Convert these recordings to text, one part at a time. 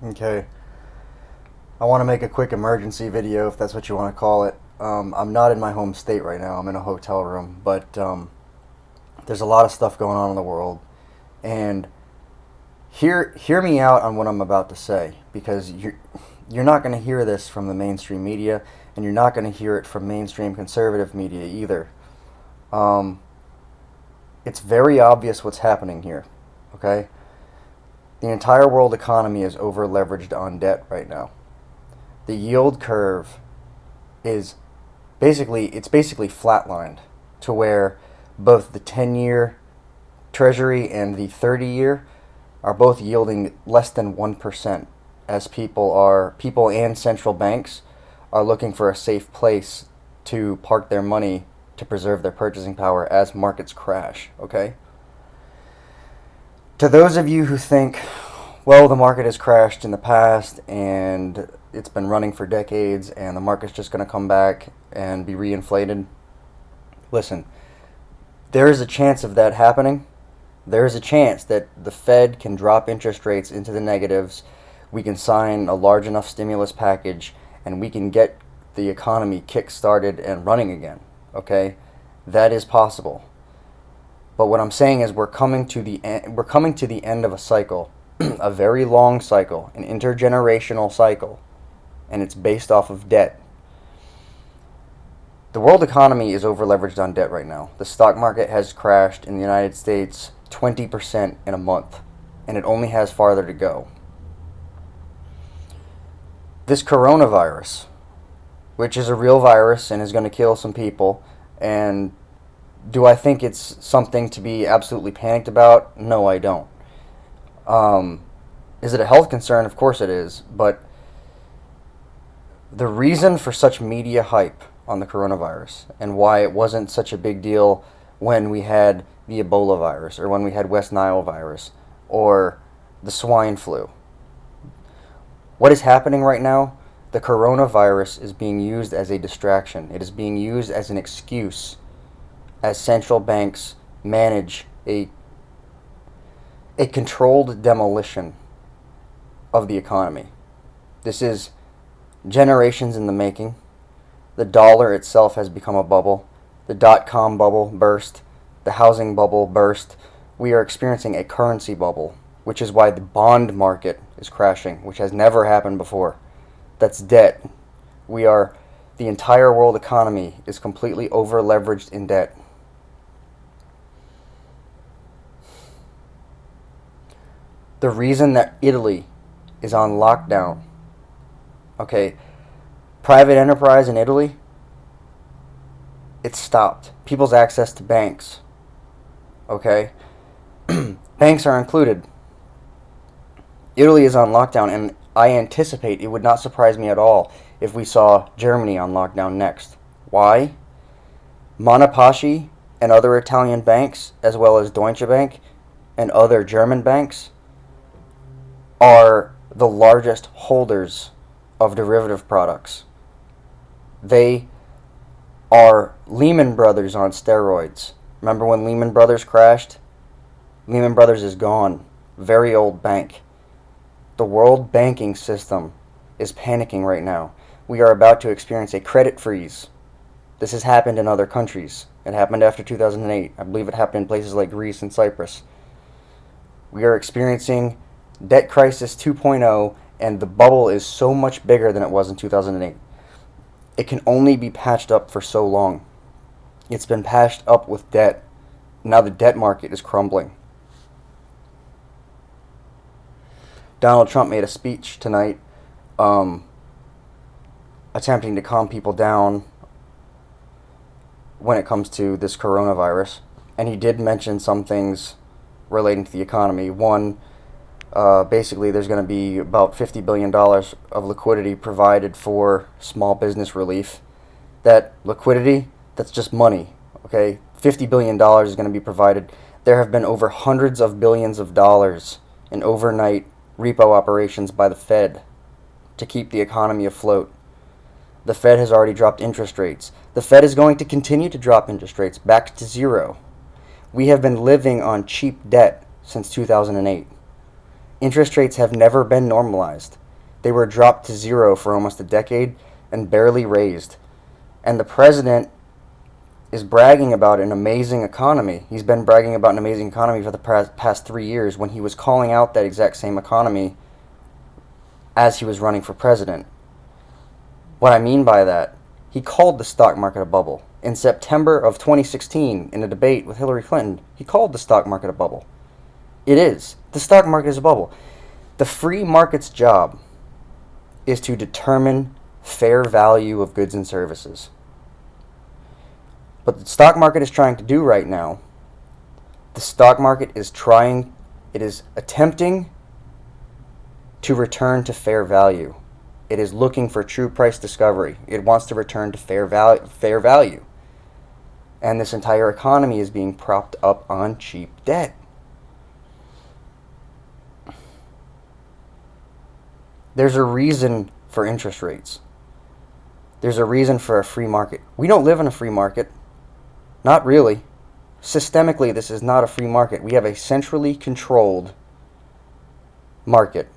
Okay. I want to make a quick emergency video, if that's what you want to call it. I'm not in my home state right now. I'm in a hotel room, but there's a lot of stuff going on in the world, and hear me out on what I'm about to say, because you're not going to hear this from the mainstream media, and you're not going to hear it from mainstream conservative media either. Um, it's very obvious what's happening here. Okay, the entire world economy is over leveraged on debt right now. The yield curve is basically flatlined to where both the 10-year treasury and the 30-year are both yielding less than 1%, as people and central banks are looking for a safe place to park their money to preserve their purchasing power as markets crash. Okay, to those of you who think, well, the market has crashed in the past and it's been running for decades and the market's just going to come back and be reinflated, listen, there is a chance of that happening. There is a chance that the Fed can drop interest rates into the negatives. We can sign a large enough stimulus package and we can get the economy kick-started and running again. Okay? That is possible. But what I'm saying is we're coming to the end of a cycle, a very long cycle, an intergenerational cycle, and it's based off of debt. The world economy is over leveraged on debt right now. The stock market has crashed in the United States 20% in a month, and it only has farther to go. This coronavirus, which is a real virus and is going to kill some people, and do I think it's something to be absolutely panicked about? No, I don't. Um, is it a health concern? Of course it is. But the reason for such media hype on the coronavirus and why it wasn't such a big deal when we had the Ebola virus or when we had West Nile virus or the swine flu. What is happening right now? The coronavirus is being used as a distraction. It is being used as an excuse as central banks manage a controlled demolition of the economy. This is generations in the making. The dollar itself has become a bubble. The dot-com bubble burst. The housing bubble burst. We are experiencing a currency bubble, which is why the bond market is crashing, which has never happened before. That's debt. The entire world economy is completely over leveraged in debt. The reason that Italy is on lockdown, okay, private enterprise in Italy, it stopped. People's access to banks, okay, banks are included. Italy is on lockdown, and I anticipate it would not surprise me at all if we saw Germany on lockdown next. Why? Monopaschi and other Italian banks, as well as Deutsche Bank and other German banks, are the largest holders of derivative products. They are Lehman Brothers on steroids. Remember when Lehman Brothers crashed? Lehman Brothers is gone. Very old bank. The world banking system is panicking right now. We are about to experience a credit freeze. This has happened in other countries. It happened after 2008. I believe it happened in places like Greece and Cyprus. We are experiencing debt crisis 2.0, and the bubble is so much bigger than it was in 2008. It can only be patched up for so long. It's been patched up with debt. Now the debt market is crumbling. Donald Trump made a speech tonight attempting to calm people down when it comes to this coronavirus. And he did mention some things relating to the economy. One, basically there's going to be about $50 billion of liquidity provided for small business relief. That liquidity, that's just money, okay? $50 billion is going to be provided. There have been over hundreds of billions of dollars in overnight repo operations by the Fed to keep the economy afloat. The Fed has already dropped interest rates. The Fed is going to continue to drop interest rates back to zero. We have been living on cheap debt since 2008. Interest rates have never been normalized. They were dropped to zero for almost a decade and barely raised. And the president is bragging about an amazing economy. He's been bragging about an amazing economy for the past 3 years when he was calling out that exact same economy as he was running for president. What I mean by that, he called the stock market a bubble. In September of 2016, in a debate with Hillary Clinton, he called the stock market a bubble. It is. The stock market is a bubble. The free market's job is to determine fair value of goods and services. What the stock market is trying to do right now, the stock market is attempting to return to fair value. It is looking for true price discovery. It wants to return to fair value. And this entire economy is being propped up on cheap debt. There's a reason for interest rates. There's a reason for a free market. We don't live in a free market. Not really. Systemically, this is not a free market. We have a centrally controlled market.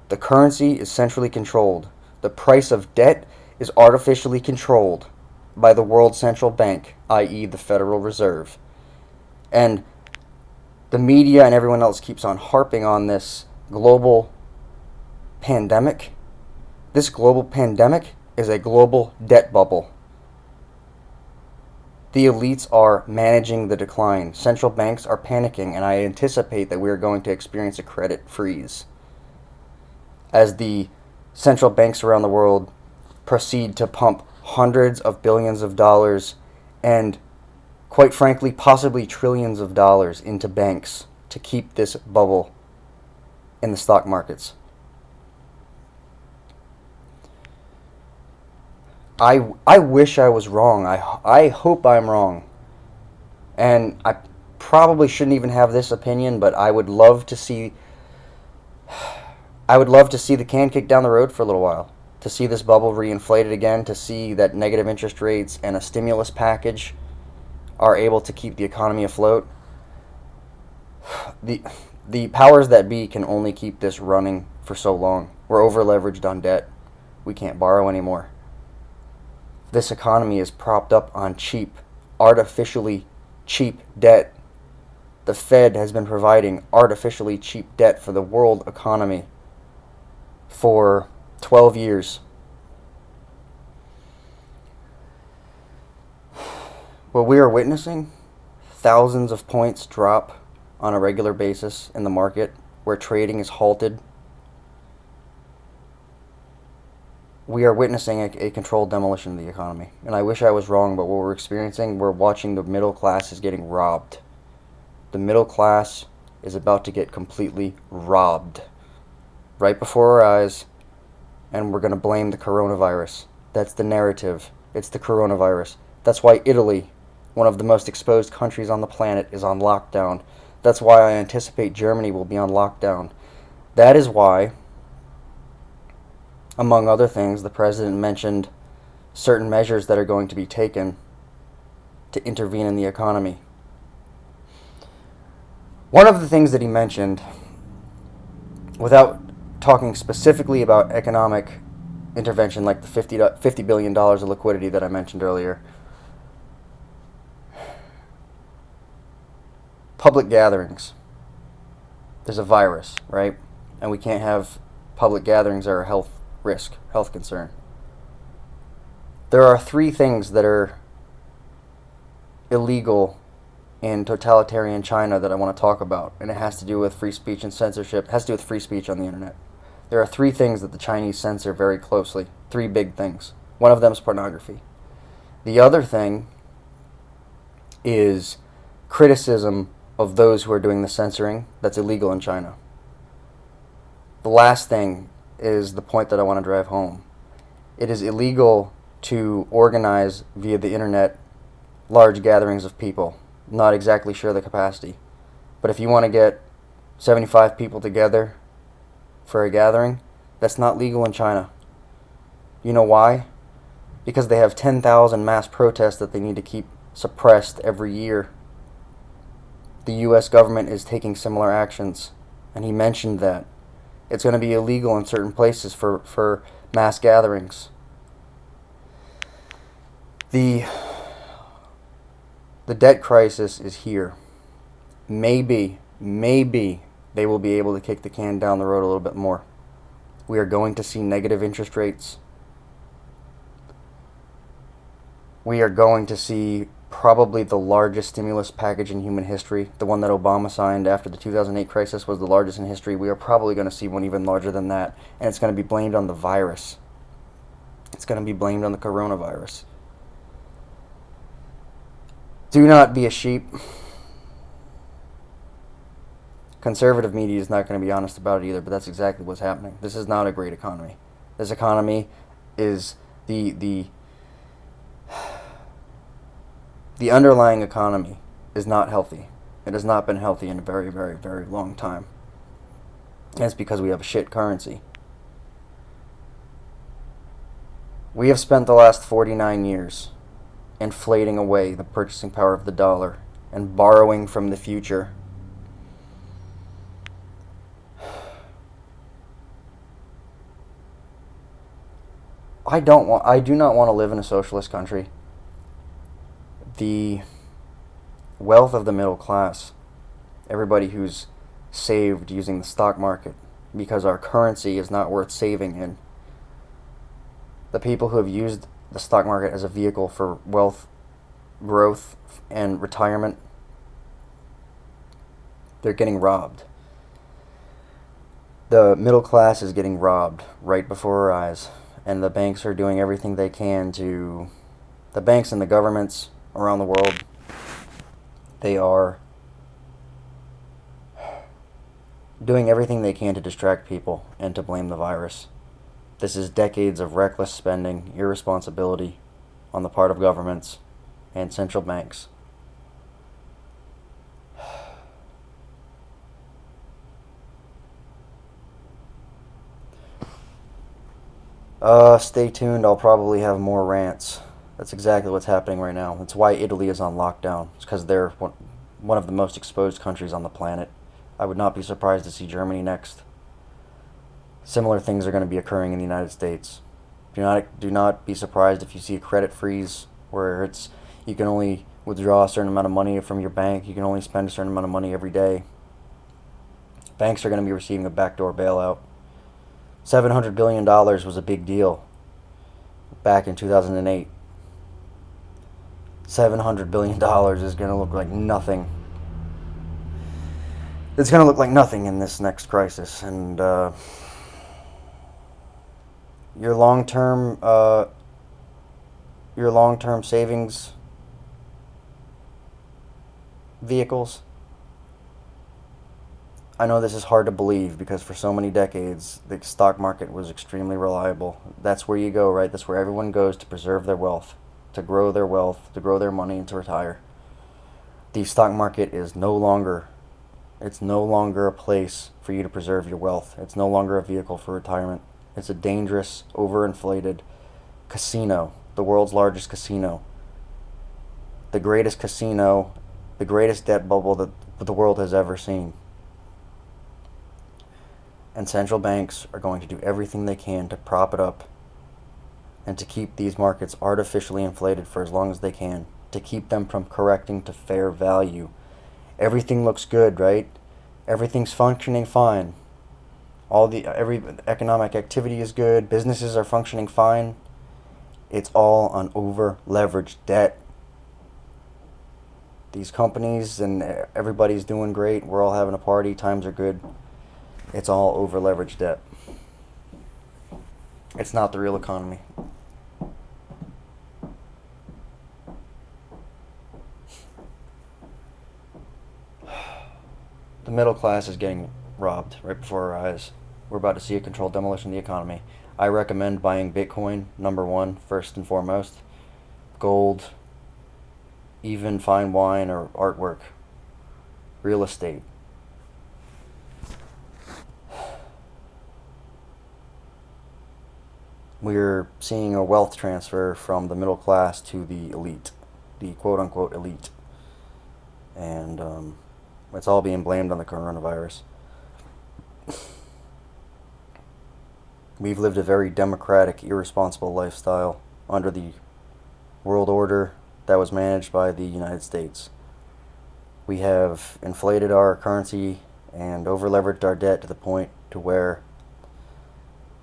The currency is centrally controlled. The price of debt is artificially controlled by the World Central Bank, i.e. the Federal Reserve. And the media and everyone else keeps on harping on this global pandemic. This global pandemic is a global debt bubble. The elites are managing the decline. Central banks are panicking, and I anticipate that we are going to experience a credit freeze as the central banks around the world proceed to pump hundreds of billions of dollars and, quite frankly, possibly trillions of dollars into banks to keep this bubble in the stock markets. I wish I was wrong. I hope I'm wrong. And I probably shouldn't even have this opinion, but I would love to see the can kick down the road for a little while. To see this bubble reinflated again, to see that negative interest rates and a stimulus package are able to keep the economy afloat. The powers that be can only keep this running for so long. We're over leveraged on debt. We can't borrow anymore. This economy is propped up on artificially cheap debt. The Fed has been providing artificially cheap debt for the world economy for 12 years. What we are witnessing, thousands of points drop on a regular basis in the market where trading is halted. We are witnessing a controlled demolition of the economy. And I wish I was wrong, but what we're experiencing, we're watching the middle class is getting robbed. The middle class is about to get completely robbed right before our eyes, and we're going to blame the coronavirus. That's the narrative. It's the coronavirus. That's why Italy, one of the most exposed countries on the planet, is on lockdown. That's why I anticipate Germany will be on lockdown. That is why, among other things, the president mentioned certain measures that are going to be taken to intervene in the economy. One of the things that he mentioned, without talking specifically about economic intervention like the $50 billion of liquidity that I mentioned earlier, public gatherings. There's a virus, right? And we can't have public gatherings that are a health concern. There are 3 things that are illegal in totalitarian China that I want to talk about, and it has to do with free speech and censorship. It has to do with free speech on the internet. There are 3 things that the Chinese censor very closely. 3 big things. One of them is pornography. The other thing is criticism of those who are doing the censoring. That's illegal in China. The last thing is the point that I want to drive home. It is illegal to organize via the internet large gatherings of people. I'm not exactly sure the capacity, but if you want to get 75 people together for a gathering, that's not legal in China. You know why? Because they have 10,000 mass protests that they need to keep suppressed every year. The U.S. government is taking similar actions, and he mentioned that. It's going to be illegal in certain places for mass gatherings. The debt crisis is here. Maybe they will be able to kick the can down the road a little bit more. We are going to see negative interest rates. We are going to see probably the largest stimulus package in human history. The one that Obama signed after the 2008 crisis was the largest in history. We are probably going to see one even larger than that. And it's going to be blamed on the virus. It's going to be blamed on the coronavirus. Do not be a sheep. Conservative media is not going to be honest about it either, but that's exactly what's happening. This is not a great economy. This economy is the underlying economy is not healthy. It has not been healthy in a very, very, very long time. And it's because we have a shit currency. We have spent the last 49 years inflating away the purchasing power of the dollar and borrowing from the future. I do not want to live in a socialist country. The wealth of the middle class, everybody who's saved using the stock market because our currency is not worth saving in, the people who have used the stock market as a vehicle for wealth growth and retirement, they're getting robbed. The middle class is getting robbed right before our eyes, and the banks are doing everything they can to, the banks and the governments around the world, they are doing everything they can to distract people and to blame the virus. This is decades of reckless spending, irresponsibility on the part of governments and central banks. Stay tuned. I'll probably have more rants. That's exactly what's happening right now. That's why Italy is on lockdown. It's because they're one of the most exposed countries on the planet. I would not be surprised to see Germany next. Similar things are going to be occurring in the United States. Do not be surprised if you see a credit freeze where it's you can only withdraw a certain amount of money from your bank. You can only spend a certain amount of money every day. Banks are going to be receiving a backdoor bailout. $700 billion was a big deal back in 2008. $700 billion is going to look like nothing. It's going to look like nothing in this next crisis. And your long-term savings vehicles, I know this is hard to believe because for so many decades the stock market was extremely reliable. That's where you go, right? That's where everyone goes to preserve their wealth, to grow their wealth, to grow their money, and to retire. The stock market is no longer a place for you to preserve your wealth. It's no longer a vehicle for retirement. It's a dangerous, overinflated casino, the world's largest casino. The greatest casino, the greatest debt bubble that the world has ever seen. And central banks are going to do everything they can to prop it up and to keep these markets artificially inflated for as long as they can, to keep them from correcting to fair value. Everything looks good, right? Everything's functioning fine. Every economic activity is good. Businesses are functioning fine. It's all on over-leveraged debt. These companies and everybody's doing great. We're all having a party. Times are good. It's all over-leveraged debt. It's not the real economy. The middle class is getting robbed right before our eyes. We're about to see a controlled demolition of the economy. I recommend buying Bitcoin, number one, first and foremost. Gold, even fine wine or artwork. Real estate. We're seeing a wealth transfer from the middle class to the elite, the quote-unquote elite. And it's all being blamed on the coronavirus. We've lived a very democratic, irresponsible lifestyle under the world order that was managed by the United States. We have inflated our currency and over-leveraged our debt to the point to where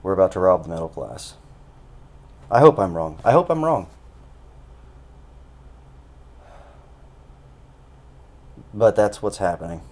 we're about to rob the middle class. I hope I'm wrong. I hope I'm wrong. But that's what's happening.